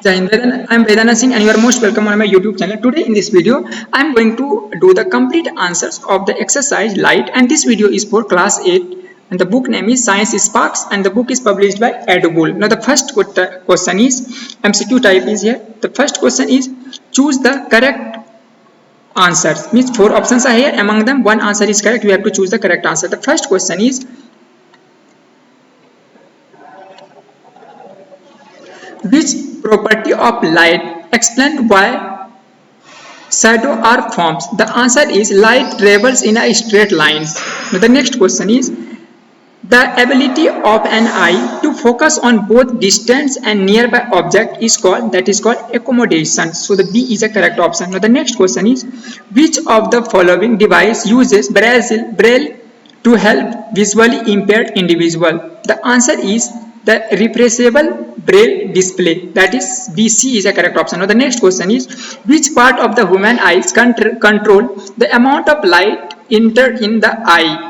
Jai Hind. I'm Vedana Singh and you are most welcome on my YouTube channel. Today in this video, I'm going to do the complete answers of the exercise light, and this video is for class 8 and the book name is Science Sparks and the book is published by Edubul. Now the first question is MCQ type is here. The first question is choose the correct answers. Means four options are here. Among them one answer is correct. We have to choose the correct answer. The first question is which property of light explained why shadow are formed? The answer is light travels in a straight lines. Now the next question is the ability of an eye to focus on both distant and nearby object is called accommodation. So the B is a correct option. Now the next question is which of the following device uses braille to help visually impaired individual? The answer is the repressible braille display, that is BC is a correct option. Now the next question is which part of the human eyes control the amount of light entering the eye.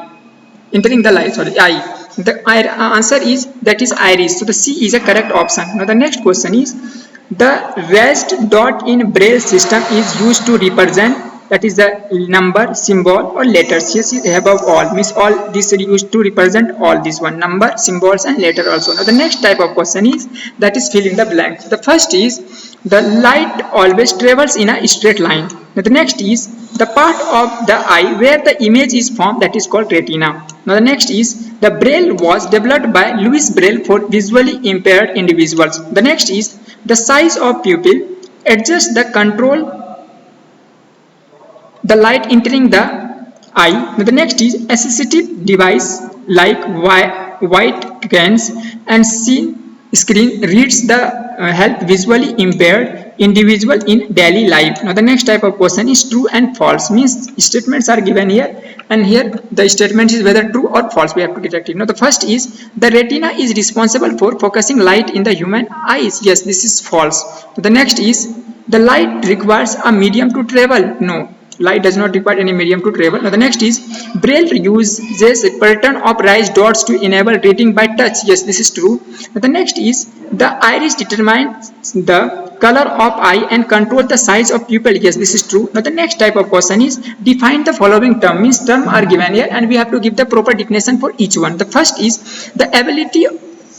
The answer is that is iris. So the C is a correct option. Now the next question is the raised dot in braille system is used to represent, that is the number, symbol or letters. Yes, above all means all this is used to represent all this one, number, symbols and letter also. Now the next type of question is that is fill in the blanks. The first is the light always travels in a straight line. Now the next is the part of the eye where the image is formed, that is called retina. Now the next is the braille was developed by Louis Braille for visually impaired individuals. The next is the size of pupil adjust the control the light entering the eye. Now the next is assistive device like white cans and screen reads the help visually impaired individual in daily life. Now the next type of question is true and false, means statements are given here and here the statement is whether true or false, we have to detect it. Now the first is the retina is responsible for focusing light in the human eyes. Yes, this is false. The next is the light requires a medium to travel. No, light does not require any medium to travel. Now the next is braille uses a pattern of raised dots to enable reading by touch. Yes, this is true. Now the next is the iris determines the color of eye and control the size of pupil. Yes, this is true. Now the next type of question is define the following term, means term are given here and we have to give the proper definition for each one. The first is the ability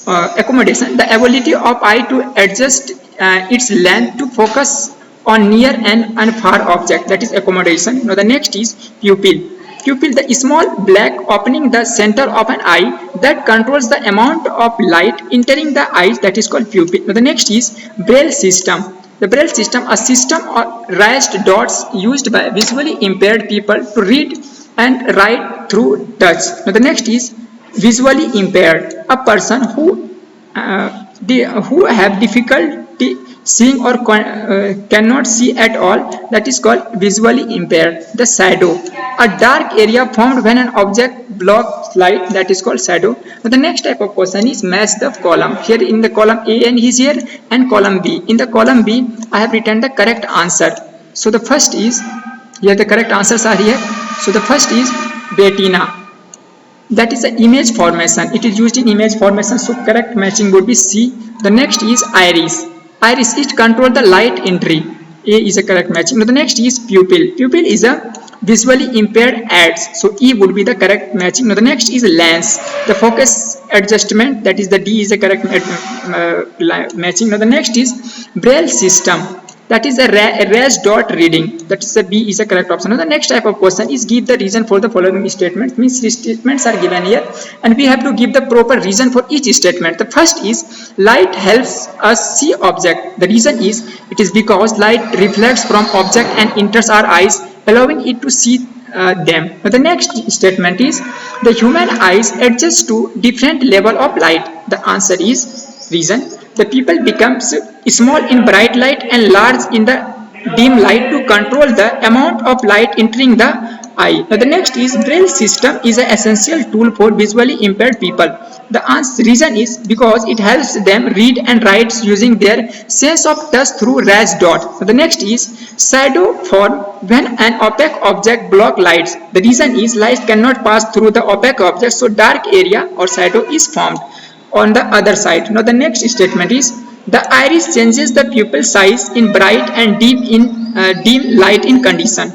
accommodation, the ability of eye to adjust its length to focus on near and far object, that is accommodation. Now the next is pupil. Pupil, the small black opening the center of an eye that controls the amount of light entering the eyes, that is called pupil. Now the next is braille system. The braille system, a system of raised dots used by visually impaired people to read and write through touch. Now the next is visually impaired, a person who have difficulty seeing or cannot see at all, that is called visually impaired. The shadow, a dark area formed when an object blocks light, that is called shadow. Now the next type of question is match the column. Here in the column A and is here and column B. In the column B I have written the correct answer. So the first is here, the correct answers are here. So the first is retina, that is the image formation, it is used in image formation, so correct matching would be C. The next is iris. Iris, it controls the light entry. A is a correct matching. Now the next is pupil. Pupil is a visually impaired adds, so E would be the correct matching. Now the next is lens, the focus adjustment, that is the D is the correct matching. Now the next is braille system, that is the raised dot reading, that is the B is the correct option. Now the next type of question is give the reason for the following statements, means statements are given here and we have to give the proper reason for each statement. The first is light helps us see object. The reason is it is because light reflects from object and enters our eyes, allowing it to see them. Now the next statement is the human eyes adjust to different level of light. The answer is reason. The pupil becomes small in bright light and large in the dim light to control the amount of light entering the eye. Now the next is braille system is an essential tool for visually impaired people. The reason is because it helps them read and write using their sense of touch through raised dot. So the next is shadow form when an opaque object block lights. The reason is light cannot pass through the opaque object, so dark area or shadow is formed on the other side. Now the next statement is The iris changes the pupil size in bright and dim light in condition.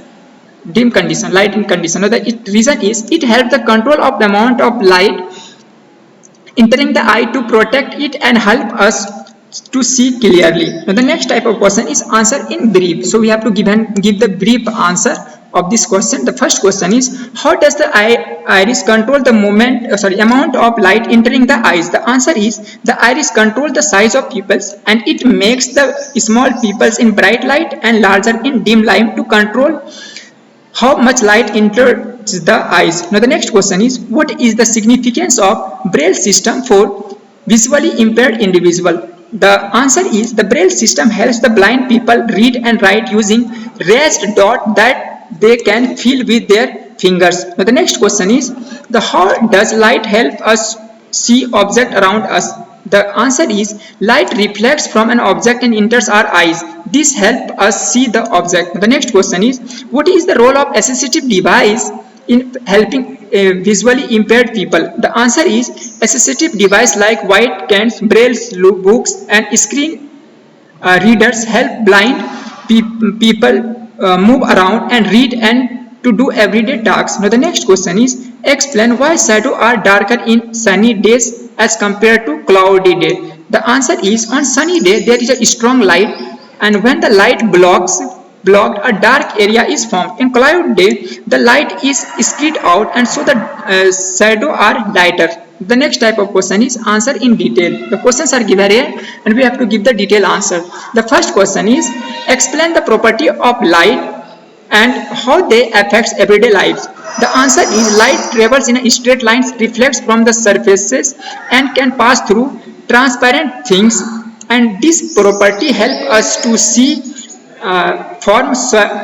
Dim condition, light in condition. Now the reason is it helps the control of the amount of light entering the eye to protect it and help us to see clearly. Now the next type of question is answer in brief. So we have to give the brief answer of this question. The first question is, how does the iris control the amount of light entering the eyes? The answer is, the iris controls the size of pupils and it makes the small pupils in bright light and larger in dim light to control how much light enters the eyes. Now the next question is, what is the significance of Braille system for visually impaired individual? The answer is, the Braille system helps the blind people read and write using raised dot that they can feel with their fingers. Now the next question is, how does light help us see object around us? The answer is, light reflects from an object and enters our eyes. This helps us see the object. The next question is, what is the role of assistive device in helping visually impaired people? The answer is, assistive device like white cans, Braille books and screen readers help blind people move around and read and to do everyday tasks. Now the next question is, explain why shadows are darker in sunny days as compared to cloudy day. The answer is, on sunny day there is a strong light and when the light blocked, a dark area is formed. In cloudy day the light is spread out and so the shadows are lighter. The next type of question is answer in detail. The questions are given here and we have to give the detailed answer. The first question is, explain the property of light and how they affect everyday lives. The answer is, light travels in a straight lines, reflects from the surfaces and can pass through transparent things, and this property helps us to see, form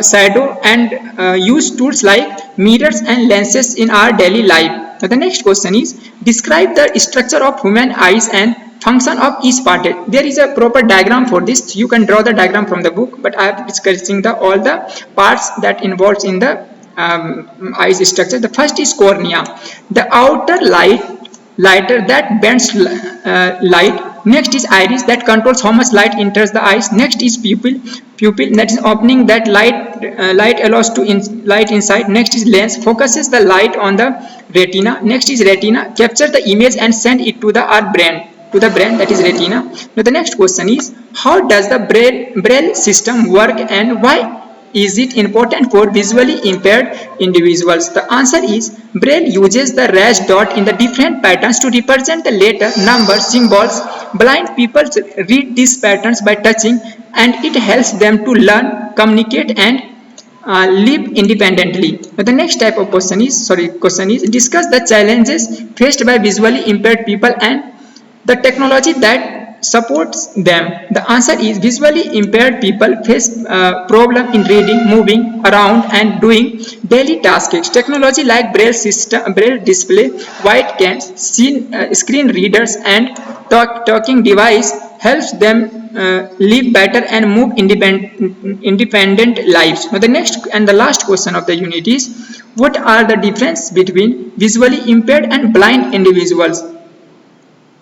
shadow and use tools like mirrors and lenses in our daily life. Now the next question is, describe the structure of human eyes and function of each part. There is a proper diagram for this. You can draw the diagram from the book, but I am discussing all the parts that involves in the eyes structure. The first is cornea, the outer lighter that bends light. Next is iris that controls how much light enters the eyes. Next is pupil that is opening that light allows to light inside. Next is lens, focuses the light on the retina. Next is retina, capture the image and send it to our brain. To the brain, that is retina. Now the next question is, how does the Braille system work and why is it important for visually impaired individuals? The answer is, Braille uses the raised dot in the different patterns to represent the letter, numbers, symbols. Blind people read these patterns by touching and it helps them to learn, communicate and live independently. Now the next type of question is, discuss the challenges faced by visually impaired people and the technology that supports them. The answer is, visually impaired people face problem in reading, moving around and doing daily tasks. Technology like Braille system, Braille display, white cans, screen readers and talking device helps them live better and move independent lives. Now the next and the last question of the unit is, what are the difference between visually impaired and blind individuals?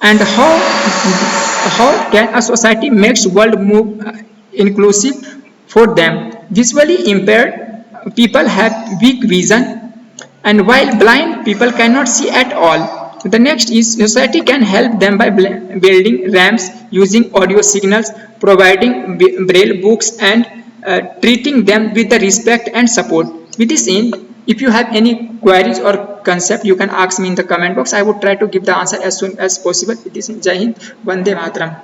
And how can a society makes world move inclusive for them? Visually impaired people have weak vision and while blind people cannot see at all. The next is, society can help them by building ramps, using audio signals, providing Braille books and treating them with the respect and support. With this end, if you have any queries or concept, you can ask me in the comment box. I would try to give the answer as soon as possible. With this, Jai Hind, Vande Mataram.